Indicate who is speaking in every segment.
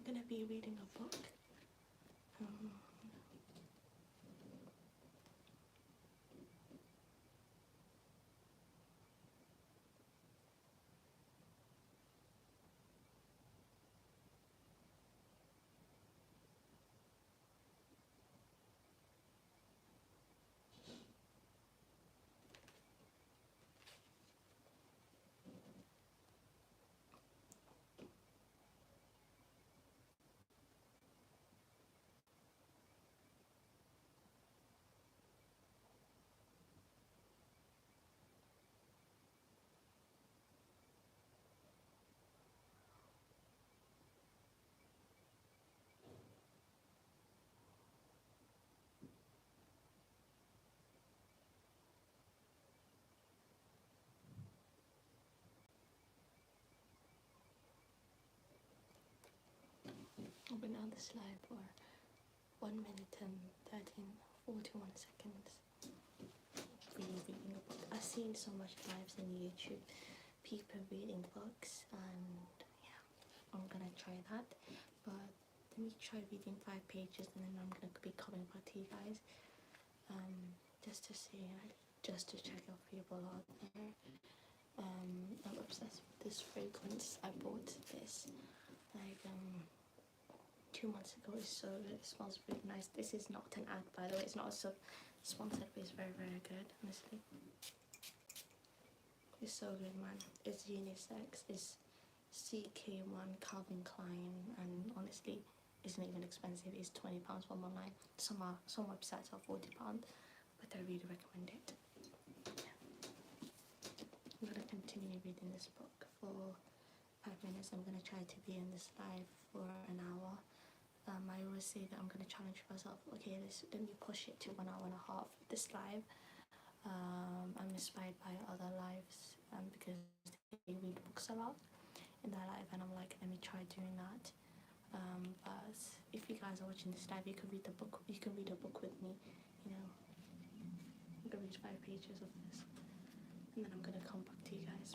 Speaker 1: gonna be reading a book. I've been on this live for 1 minute and 41 seconds. Really reading a book. I've seen so much lives on YouTube, people reading books, and yeah, I'm gonna try that. But let me try reading 5 pages and then I'm gonna be coming back to you guys. Just to see, just to check out people out there. I'm obsessed with this fragrance. I bought this like 2 months ago. It's so good. It smells really nice. This is not an ad, by the way. It's not so sponsored, but it's very, very good, honestly. It's so good, man. It's unisex. It's CK1 Calvin Klein, and honestly, it's not even expensive. It's £20 from online. Some websites are £40, but I really recommend it. I'm gonna continue reading this book for 5 minutes. I'm gonna try to be in this live for an hour. I always say that I'm gonna challenge myself. Okay, let me push it to 1 hour and a half. This live, I'm inspired by other lives because they read books a lot in their life, and I'm like, let me try doing that. But if you guys are watching this live, you can read the book. You can read a book with me. You know, I'm gonna read 5 pages of this, and then I'm gonna come back to you guys.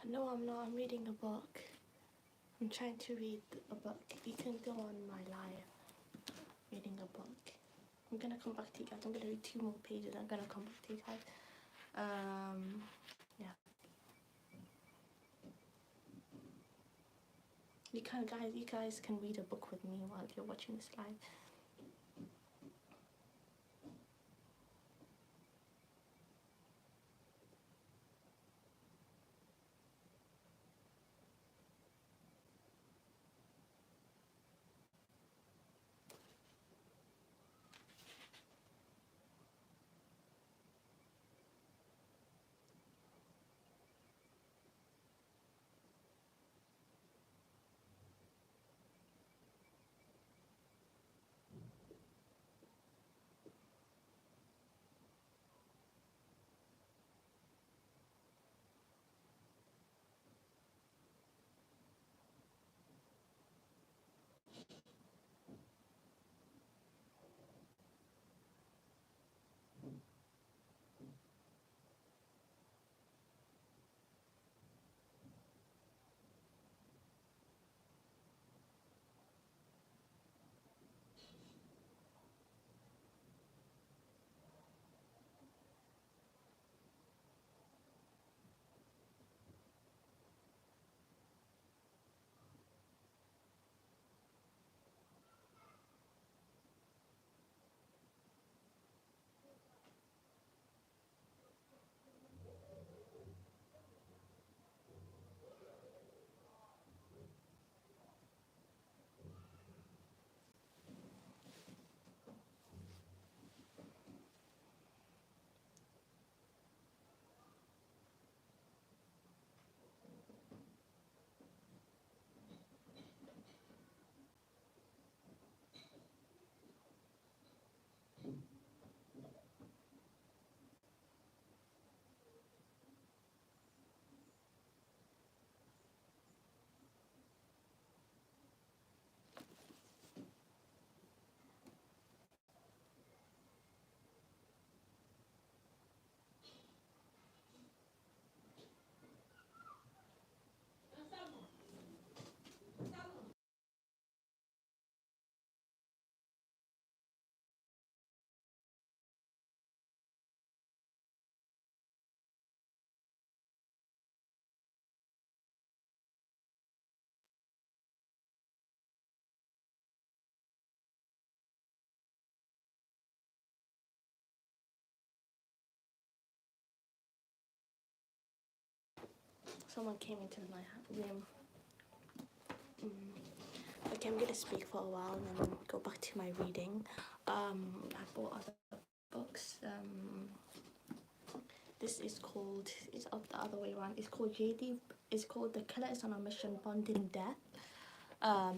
Speaker 1: No, I'm not. I'm reading a book. I'm trying to read a book. You can go on my live reading a book. I'm gonna come back to you guys. I'm gonna read 2 more pages. I'm gonna come back to you guys. Yeah. You guys can read a book with me while you're watching this live. Someone came into my room. Okay, I'm gonna speak for a while and then go back to my reading. I bought other books. This is called, it's up the other way around. It's called JD. It's called The Killer is on a Mission, Bonding Death. I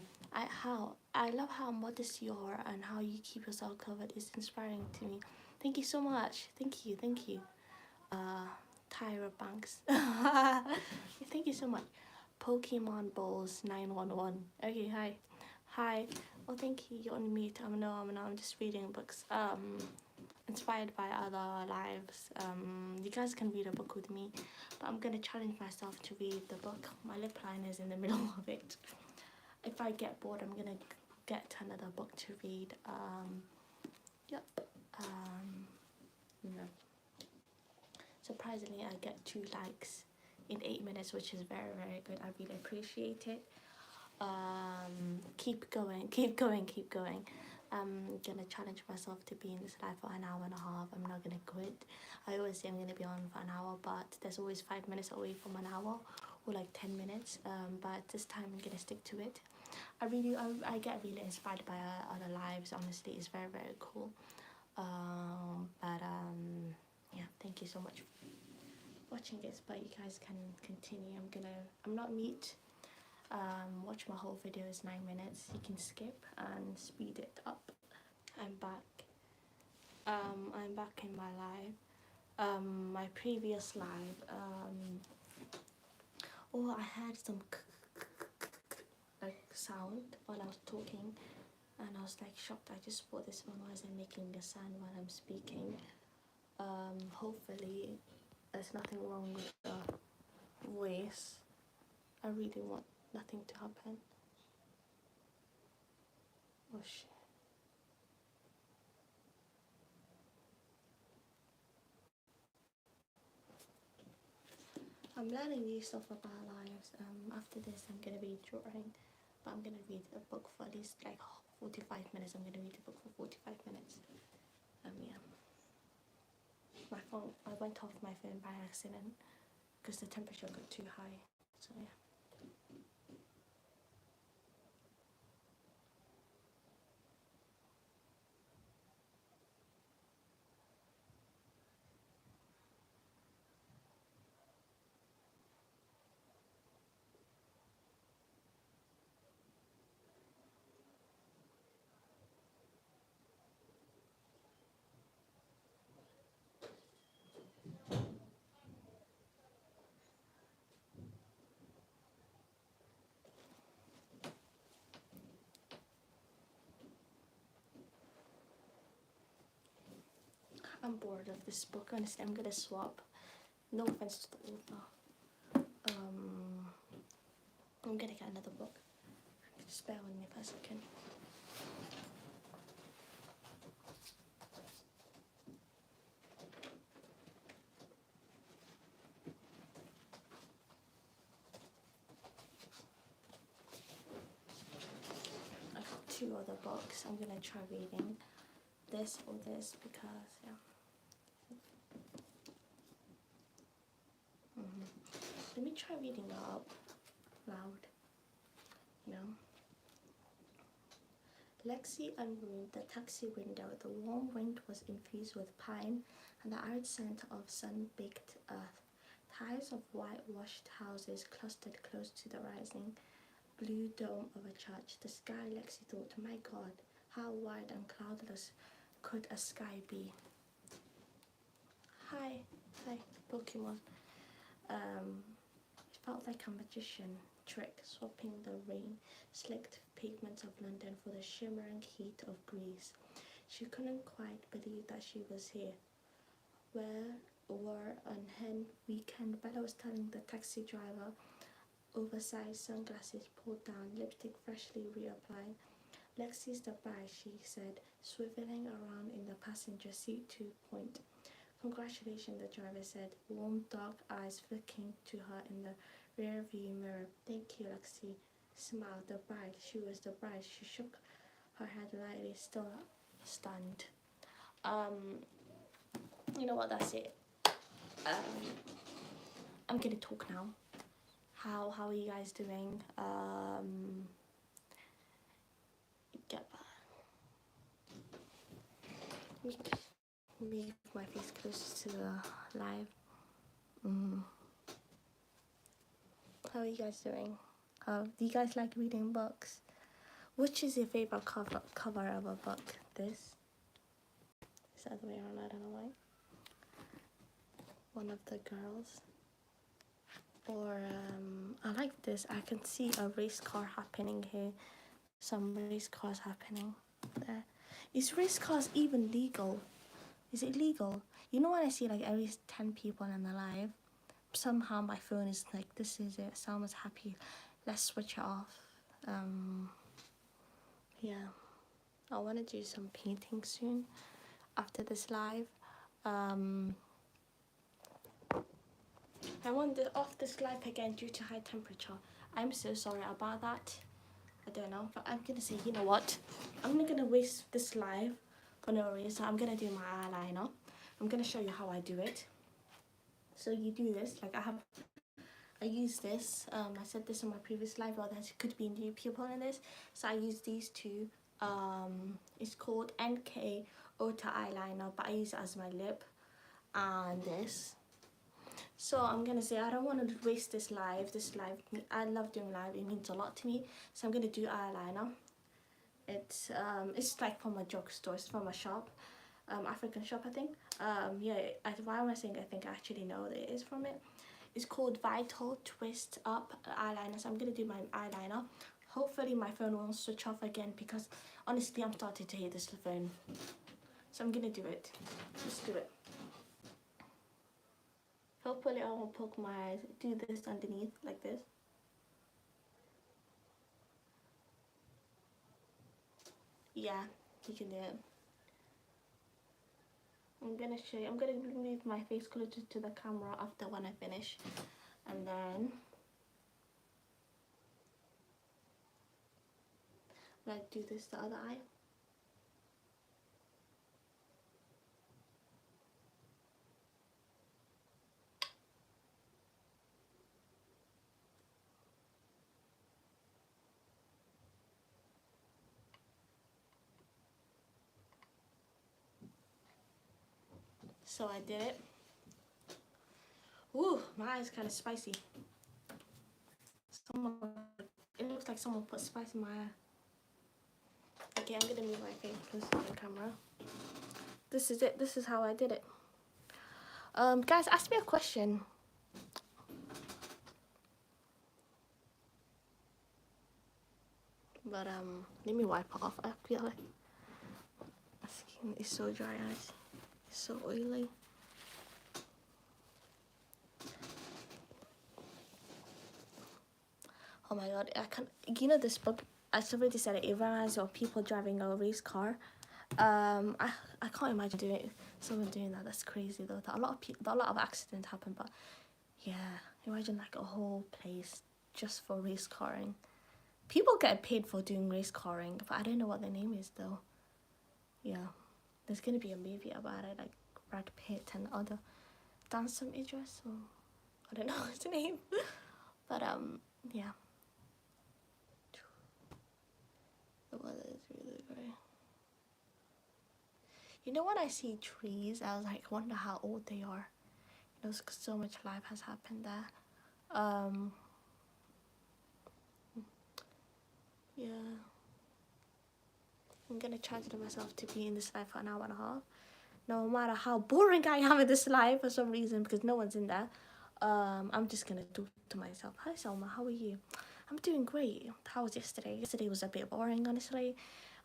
Speaker 1: love how modest you are and how you keep yourself covered. It's inspiring to me. Thank you so much. Thank you. Tyra Banks. Thank you so much. Pokemon Balls 911. Okay, hi. Oh, thank you. You're on mute. I'm just reading books. Inspired by other lives. You guys can read a book with me, but I'm gonna challenge myself to read the book. My lip line is in the middle of it. If I get bored, I'm gonna get another book to read. Yep. No. Surprisingly, I get 2 likes in 8 minutes, which is very, very good. I really appreciate it. Keep going. I'm gonna challenge myself to be in this live for an hour and a half. I'm not gonna quit. I always say I'm gonna be on for an hour, but there's always 5 minutes away from an hour, or like 10 minutes. But this time I'm gonna stick to it. I get really inspired by other lives. Honestly, it's very, very cool. Yeah, thank you so much for watching this, but you guys can continue. I'm not mute. Watch my whole video is 9 minutes. You can skip and speed it up. I'm back. I'm back in my live. My previous live, I had some like sound while I was talking, and I was like shocked. I just bought this one. Why is it making a sound while I'm speaking? Hopefully there's nothing wrong with the voice. I really want nothing to happen. Oh shit. I'm learning new stuff about lives. After this I'm gonna be drawing, but I'm gonna read a book for at least like 45 minutes. I'm gonna read a book for 45 minutes. Yeah. My phone, I went off my phone by accident because the temperature got too high. So yeah. I'm bored of this book. Honestly, I'm gonna swap. No offense to the author. I'm gonna get another book. Just bear with me for a second. I got 2 other books. I'm gonna try reading this or this because yeah. Let me try reading it out loud. You know. Lexi unrolled the taxi window. The warm wind was infused with pine and the arid scent of sun-baked earth. Tiles of whitewashed houses clustered close to the rising blue dome of a church. The sky, Lexi thought, my God, how wide and cloudless could a sky be? Hi, Pokemon. It felt like a magician trick, swapping the rain-slicked pavements of London for the shimmering heat of Greece. She couldn't quite believe that she was here. Where were on hen weekend, Bella was telling the taxi driver, oversized sunglasses pulled down, lipstick freshly reapplied. Lexi's the bride, she said, swiveling around in the passenger seat to point. Congratulations, the driver said, warm dark eyes flicking to her in the rear view mirror. Thank you, Lexi smiled. The bride, she was the bride. She shook her head lightly, still stunned. You know what, that's it. I'm gonna talk now. How are you guys doing? Get move my face closer to the live. How are you guys doing? Do you guys like reading books? Which is your favorite cover of a book? This? Is that the way around? I don't know why. One of the girls. Or I like this. I can see a race car happening here. Some race cars happening there. Is race cars even legal? Is it legal? You know when I see like every 10 people in the live, somehow my phone is like, this is it. Someone's happy. Let's switch it off. Yeah. I want to do some painting soon after this live. I want to off this live again due to high temperature. I'm so sorry about that. I don't know, but I'm gonna say, you know what? I'm not gonna waste this live for no reason. I'm gonna do my eyeliner. I'm gonna show you how I do it. So you do this, like I use this. I said this in my previous live, or there could be new people in this. So I use these two. It's called NK Ultra Eyeliner, but I use it as my lip. And this. So I'm gonna say I don't want to waste this live. I love doing live. It means a lot to me. So I'm gonna do eyeliner. It's like from a drugstore. It's from a shop, African shop, I think. Yeah. Why am I saying I think I actually know that it is from it? It's called Vital Twist Up Eyeliner. So I'm gonna do my eyeliner. Hopefully my phone won't switch off again because honestly I'm starting to hate this phone. So I'm gonna do it. Let's do it. Hopefully I won't poke my eyes. Do this underneath like this. Yeah, you can do it. I'm gonna show you. I'm gonna move my face closer to the camera after when I finish, and then I'm gonna do this the other eye. So I did it. Ooh, my eye is kind of spicy. It looks like someone put spice in my eye. Okay, I'm gonna move my face closer to the camera. This is it. This is how I did it. Guys, ask me a question. But let me wipe it off. I feel like my skin is so dry, guys. It's so oily. Oh my god, I can't. You know this book? I already said it. It reminds me of people driving a race car. I can't imagine someone doing that. That's crazy though. That a lot of accidents happen. But yeah, imagine like a whole place just for race carring. People get paid for doing race carring, but I don't know what the name is though. Yeah, there's gonna be a movie about it, like Brad Pitt and other Danson Idris. So I don't know his name, but yeah. The weather is really great. You know, when I see trees, I was like, wonder how old they are. You know, cause so much life has happened there. Yeah. I'm gonna try to do myself to be in this life for an hour and a half. No matter how boring I am in this life for some reason, because no one's in there. I'm just gonna do to myself. Hi Selma, how are you? I'm doing great. How was yesterday? Yesterday was a bit boring, honestly.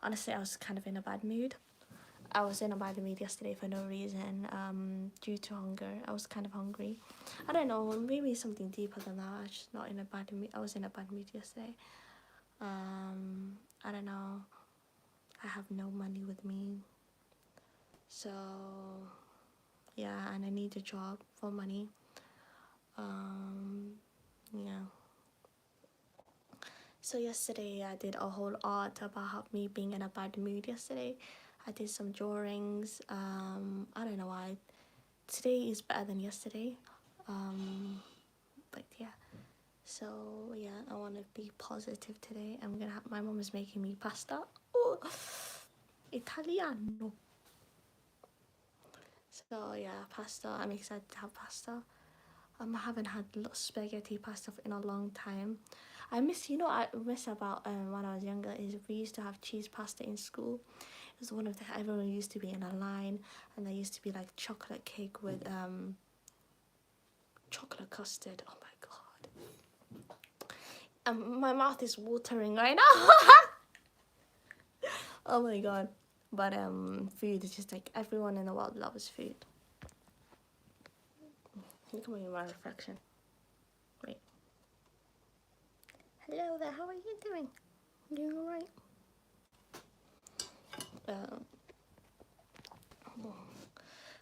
Speaker 1: Honestly, I was kind of in a bad mood. I was in a bad mood yesterday for no reason, due to hunger. I was kind of hungry. I don't know, maybe something deeper than that. I was just not in a bad mood. I was in a bad mood yesterday. I don't know. I have no money with me. So, yeah, and I need a job for money. Yeah. So yesterday I did a whole art about me being in a bad mood yesterday. I did some drawings. I don't know why. Today is better than yesterday. But yeah. So yeah, I want to be positive today. I'm gonna have, my mom is making me pasta. Oh, Italiano. So yeah, pasta. I'm excited to have pasta. I haven't had spaghetti pasta in a long time. I miss, I miss about when I was younger is we used to have cheese pasta in school. It was one of the, everyone used to be in a line, and there used to be like chocolate cake with chocolate custard. Oh my god. My mouth is watering right now. Oh my god. But food is just like everyone in the world loves food. Look at me in my reflection. Wait. Hello there, how are you doing? You alright?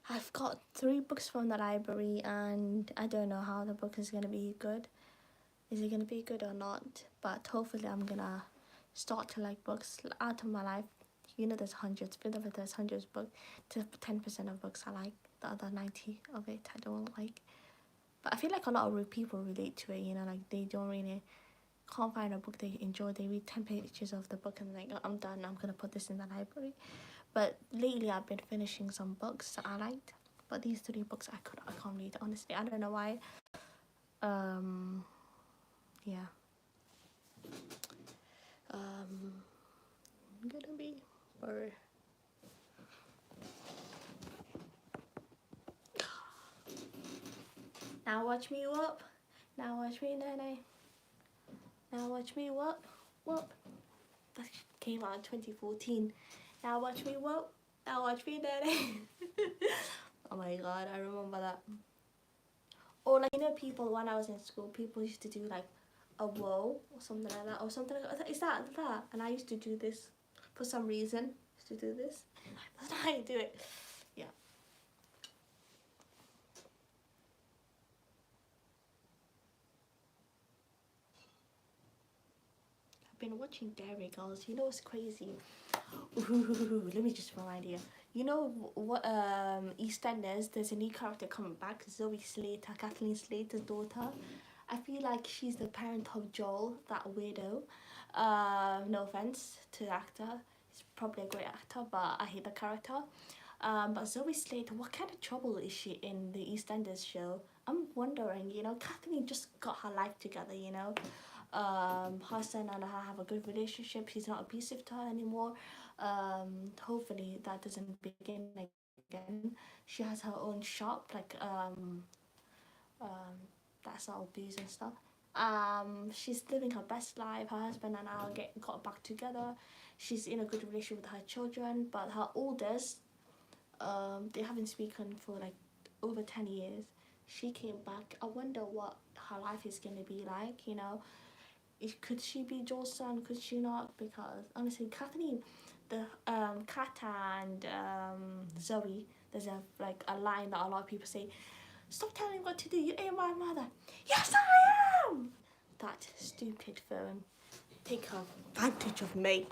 Speaker 1: I've got 3 books from the library, and I don't know how the book is gonna be good. Is it gonna be good or not? But hopefully I'm gonna start to like books out of my life. There's hundreds, but there's hundreds of books. 10% of books I like, the other 90 of it I don't like. But I feel like a lot of people relate to it, like they don't really, can't find a book they enjoy. They read 10 pages of the book and like, oh, I'm done, I'm gonna put this in the library. But lately I've been finishing some books that I liked. But these 3 books I can't read, honestly. I don't know why. Yeah. I'm gonna be, or now watch me whoop. Now watch me nay. Now watch me whoop. That came out in 2014. Now watch me whoop. Now watch me nay. Oh my god, I remember that. Or like, people when I was in school, people used to do like a whoa or something like that, or something like that. Is that? And I used to do this for some reason. Used to do this. That's not how you do it. Yeah. I've been watching Dairy Girls. You know what's crazy? Ooh, let me just remind you. You know what? EastEnders. There's a new character coming back. Zoe Slater, Kathleen Slater's daughter. I feel like she's the parent of Joel, that weirdo. No offense to the actor. He's probably a great actor, but I hate the character. But Zoe Slater, what kind of trouble is she in the EastEnders show? I'm wondering, Kathleen just got her life together, Hassan and her have a good relationship. He's not abusive to her anymore. Hopefully that doesn't begin again. She has her own shop, like that sells booze and stuff. She's living her best life. Her husband and I got back together. She's in a good relationship with her children, but her oldest, they haven't spoken for like over 10 years. She came back. I wonder what her life is going to be like, could she be Joel's son? Could she not? Because honestly, Kathleen, the Kat and Zoe, there's a line that a lot of people say, "Stop telling me what to do. You ain't my mother." Yes, I am. That stupid phone. Take advantage of me.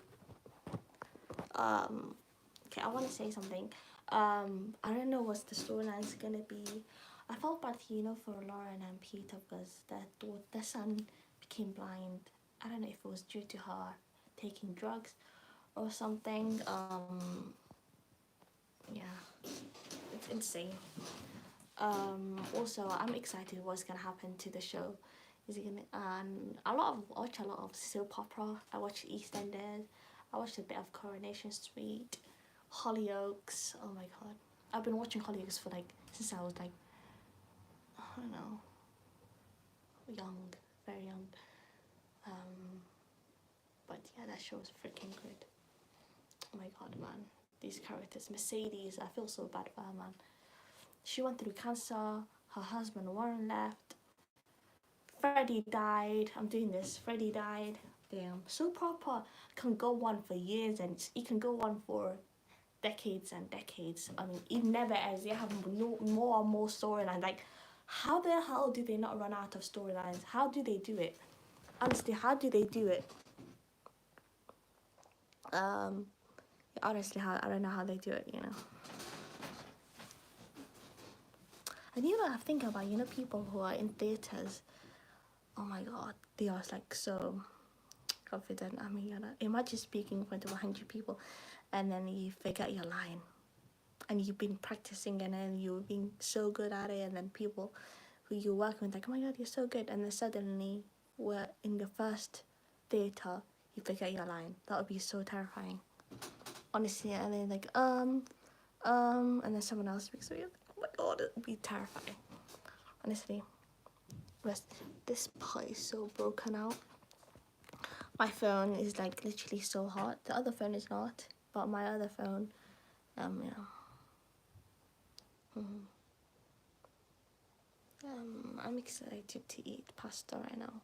Speaker 1: Okay, I want to say something. I don't know what the storyline's gonna be. I felt bad, for Lauren and Peter because their son became blind. I don't know if it was due to her taking drugs or something. Yeah, it's insane. Also, I'm excited what's gonna happen to the show. Is it gonna? Watch a lot of soap opera. I watch EastEnders. I watched a bit of Coronation Street, Hollyoaks. Oh my god, I've been watching Hollyoaks for since I was I don't know, young, very young. But yeah, that show was freaking good. Oh my god, man, these characters. Mercedes, I feel so bad for her, man. She went through cancer. Her husband Warren left. Freddie died. I'm doing this. Freddie died. Damn. Soap opera can go on for years, and it can go on for decades and decades. I mean, it never ends. They have more and more storylines. Like, how the hell do they not run out of storylines? How do they do it? Honestly, how do they do it? Honestly, I don't know how they do it, And I think about, people who are in theatres, oh my god, they are like so confident. I mean, imagine speaking in front of 100 people and then you forget your line and you've been practicing and then you've been so good at it, and then people who you work with like, oh my god, you're so good, and then suddenly we're in the first theater, you forget your line. That would be so terrifying, honestly. And then like and then someone else speaks, so you're like, oh my god, it would be terrifying, honestly. This part is so broken out. My phone is like literally so hot. The other phone is not, but my other phone, yeah. I'm excited to eat pasta right now.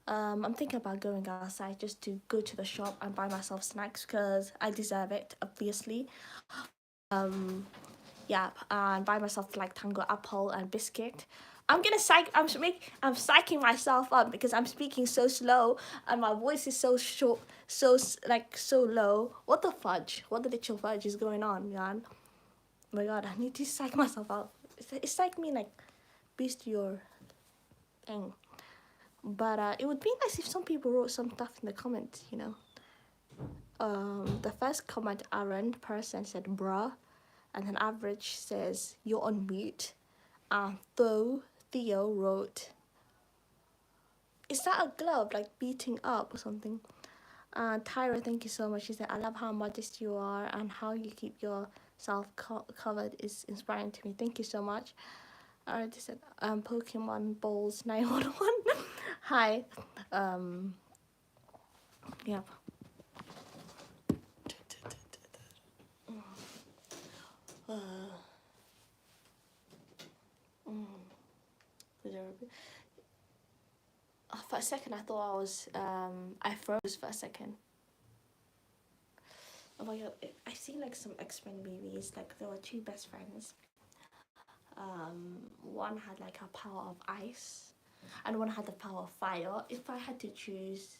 Speaker 1: I'm thinking about going outside just to go to the shop and buy myself snacks because I deserve it, obviously. Yeah, and buy myself like Tango apple and biscuit. I'm psyching myself up because I'm speaking so slow and my voice is so short, so low. What the fudge? What the literal fudge is going on, man? Oh my god, I need to psych myself up. It's like me like boost your thing. But it would be nice if some people wrote some stuff in the comments, you know. The first comment, Aaron person said bruh, and then Average says you're on mute. Theo wrote, is that a glove like beating up or something? Tyra, thank you so much. She said, I love how modest you are and how you keep yourself covered is inspiring to me. Thank you so much. I already said, Pokemon Balls 911. Hi. Yep. For a second, I thought I froze for a second. Oh my god, I've seen like some X-Men movies, like there were two best friends. One had like a power of ice and one had the power of fire. If I had to choose,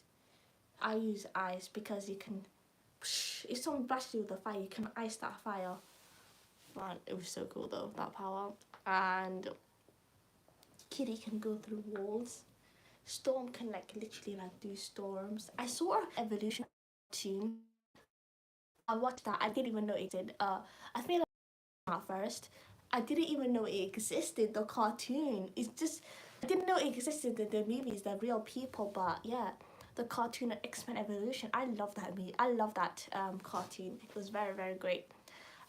Speaker 1: I use ice because you can, if someone blasts you with a fire, you can ice that fire. Man, it was so cool though, that power. And Kitty can go through walls. Storm can like literally like do storms. I saw an evolution cartoon. I watched that. I didn't even know it did. I think at first. I didn't even know it existed, the cartoon. It's just, I didn't know it existed, the movies, the real people, but yeah, the cartoon X-Men Evolution. I love that movie. I love that cartoon. It was very, very great.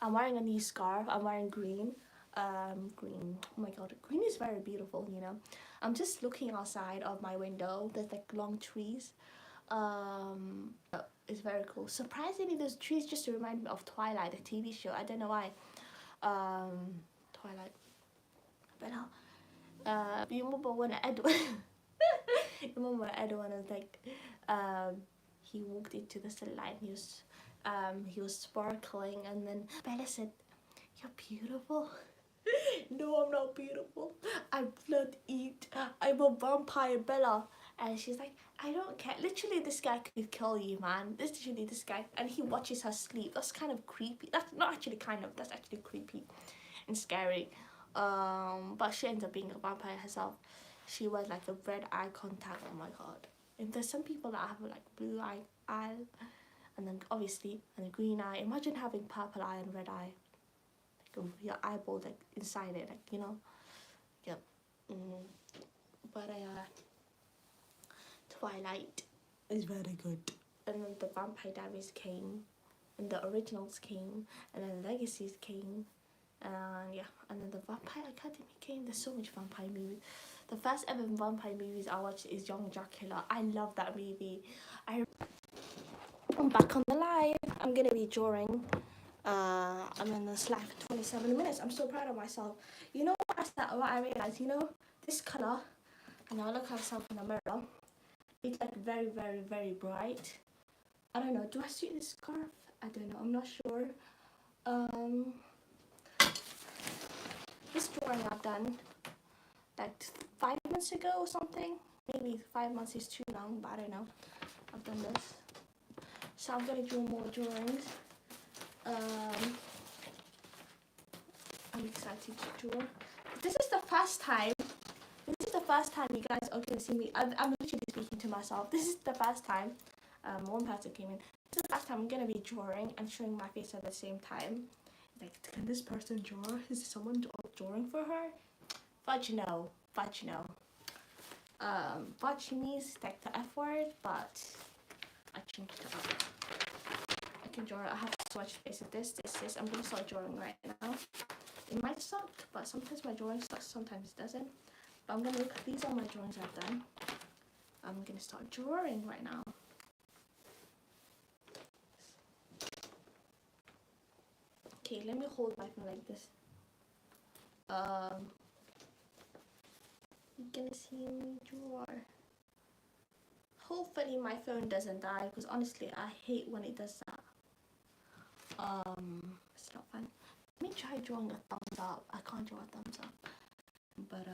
Speaker 1: I'm wearing a new scarf. I'm wearing green. Green. Oh my god, green is very beautiful, you know. I'm just looking outside of my window. There's like long trees. It's very cool. Surprisingly, those trees just remind me of Twilight, the TV show. I don't know why. Twilight. But you remember when Edward was like, he walked into the sunlight and he was sparkling, and then Bella said, "You're beautiful." No, I'm not beautiful. I blood eat. I'm a vampire, Bella. And she's like, I don't care. Literally, this guy could kill you, man. Literally, this guy. And he watches her sleep. That's kind of creepy. That's not actually kind of. That's actually creepy and scary. But she ends up being a vampire herself. She wears like a red eye contact. Oh my god. And there's some people that have like blue eye, and then obviously and a green eye. Imagine having purple eye and red eye. Like your eyeball like inside it, like, you know. Yep. But Twilight is very good. And then the Vampire Diaries came, and the originals came, and then Legacies came. Yeah, and then the Vampire Academy came. There's so much vampire movies. The first ever vampire movies I watched is Young Dracula. I love that movie. I'm back on the live. I'm gonna be drawing. I'm in this live for 27 minutes. I'm so proud of myself. You know what I realized? You know, this color, and I look at myself in the mirror. It's like very, very, very bright. I don't know. Do I suit this scarf? I don't know. I'm not sure. This drawing I've done like 5 months ago or something. Maybe 5 months is too long, but I don't know. I've done this. So I'm gonna do more drawings. I'm excited to draw. This is the first time first time you guys are gonna see me. I'm literally speaking to myself. This is the first time. One person came in. This is the first time I'm gonna be drawing and showing my face at the same time. Like, can this person draw? Is someone drawing for her? Fudge no. Fudge no. Fudge means like the F word, but I changed it up. I can draw. I have to swatch face of this. I'm gonna start drawing right now. It might suck, but sometimes my drawing sucks, sometimes it doesn't. But I'm gonna look. These are my drawings I've done. I'm gonna start drawing right now. Okay, let me hold my phone like this. You're gonna see me draw. Hopefully my phone doesn't die, because honestly I hate when it does that. It's not fun. Let me try drawing a thumbs up. I can't draw a thumbs up, but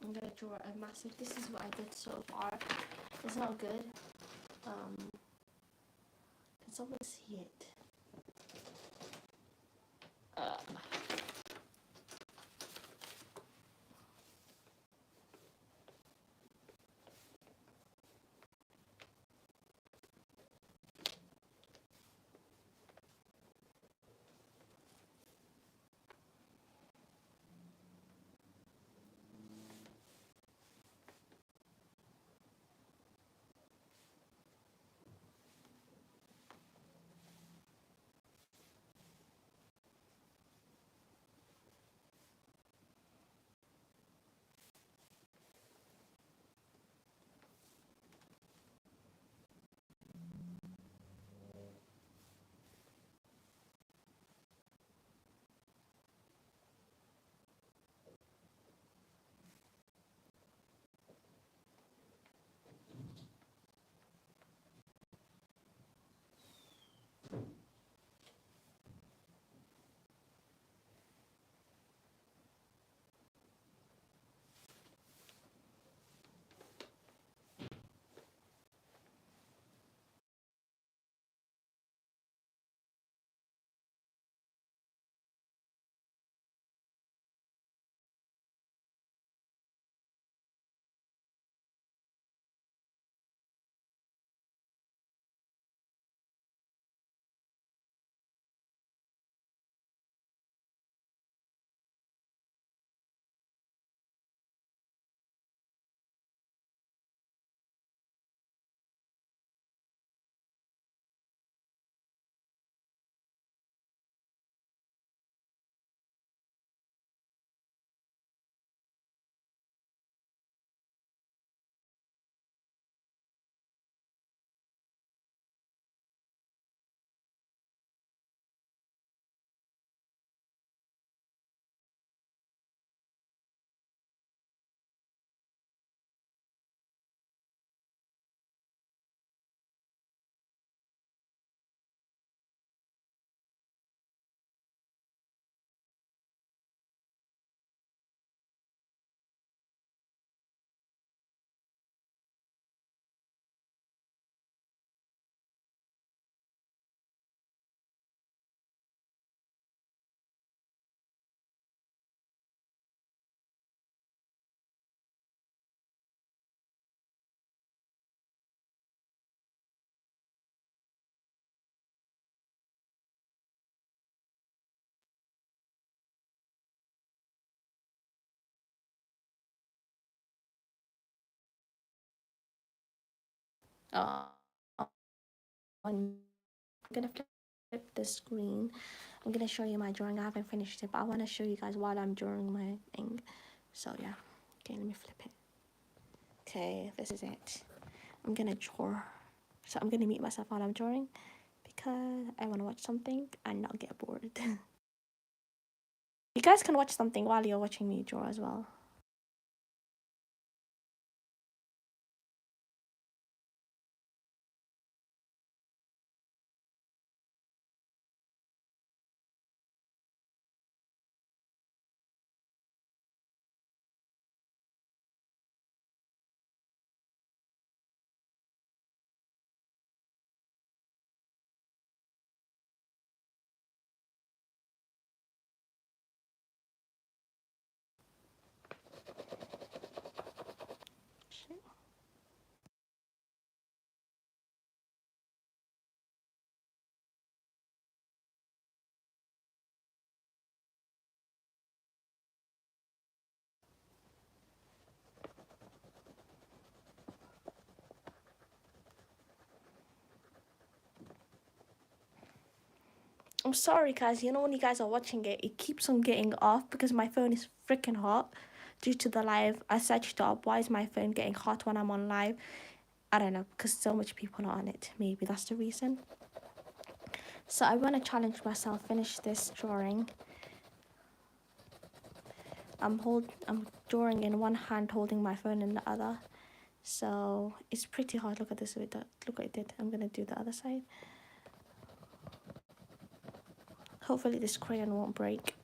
Speaker 1: I'm gonna draw a massive. This is what I did so far. It's not good. Can someone see it? Uh, I'm gonna flip the screen. I'm gonna show you my drawing. I haven't finished it, but I want to show you guys while I'm drawing my thing. So yeah, okay, let me flip it. Okay, this is it. I'm gonna draw. So I'm gonna mute myself while I'm drawing because I want to watch something and not get bored. You guys can watch something while you're watching me draw as well. I'm sorry, guys. You know, when you guys are watching it, it keeps on getting off because my phone is freaking hot due to the live. I searched up, why is my phone getting hot when I'm on live? I don't know, because so much people are on it. Maybe that's the reason. So I want to challenge myself, finish this drawing. I'm drawing in one hand, holding my phone in the other. So it's pretty hard. Look at this. Look what it did. I'm gonna do the other side. Hopefully this crayon won't break.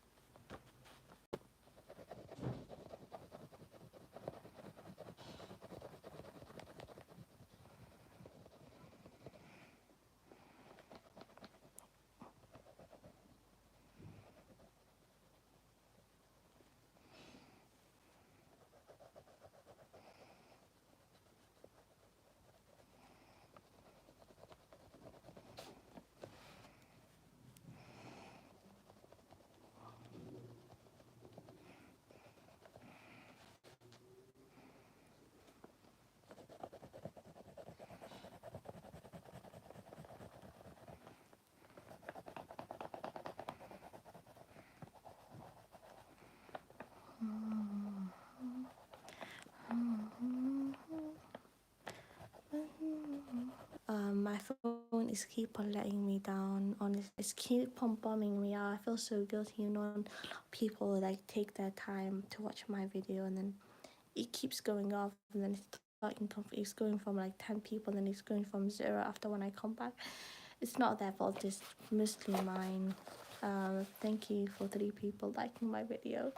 Speaker 1: My phone is keep on letting me down. Honestly, it's keep on bumming me out. I feel so guilty, you know. People like take their time to watch my video, and then it keeps going off, and then it's going from like 10 people, and then it's going from 0 after when I come back. It's not their fault. It's mostly mine. Thank you for 3 people liking my video.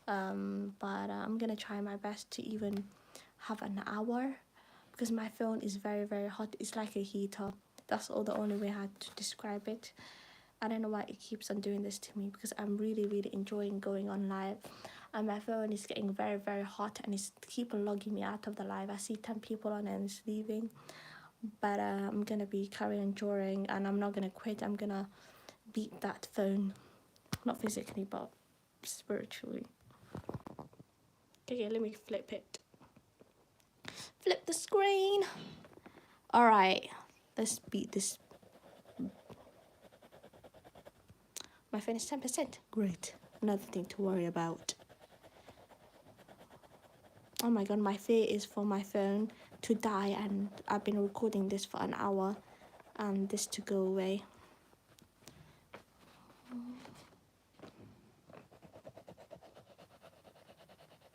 Speaker 1: But I'm gonna try my best to even have an hour because my phone is very very hot. It's like a heater. That's all, the only way I had to describe it. I don't know why it keeps on doing this to me because I'm really really enjoying going on live, and my phone is getting very very hot and it's keep on logging me out of the live. I see 10 people on and it's leaving, but I'm gonna be carrying drawing and I'm not gonna quit. I'm gonna beat that phone, not physically but spiritually. Okay, let me flip it. Flip the screen. All right, let's beat this. My phone is 10%. Great. Another thing to worry about. Oh my god, my fear is for my phone to die, and I've been recording this for an hour and this to go away.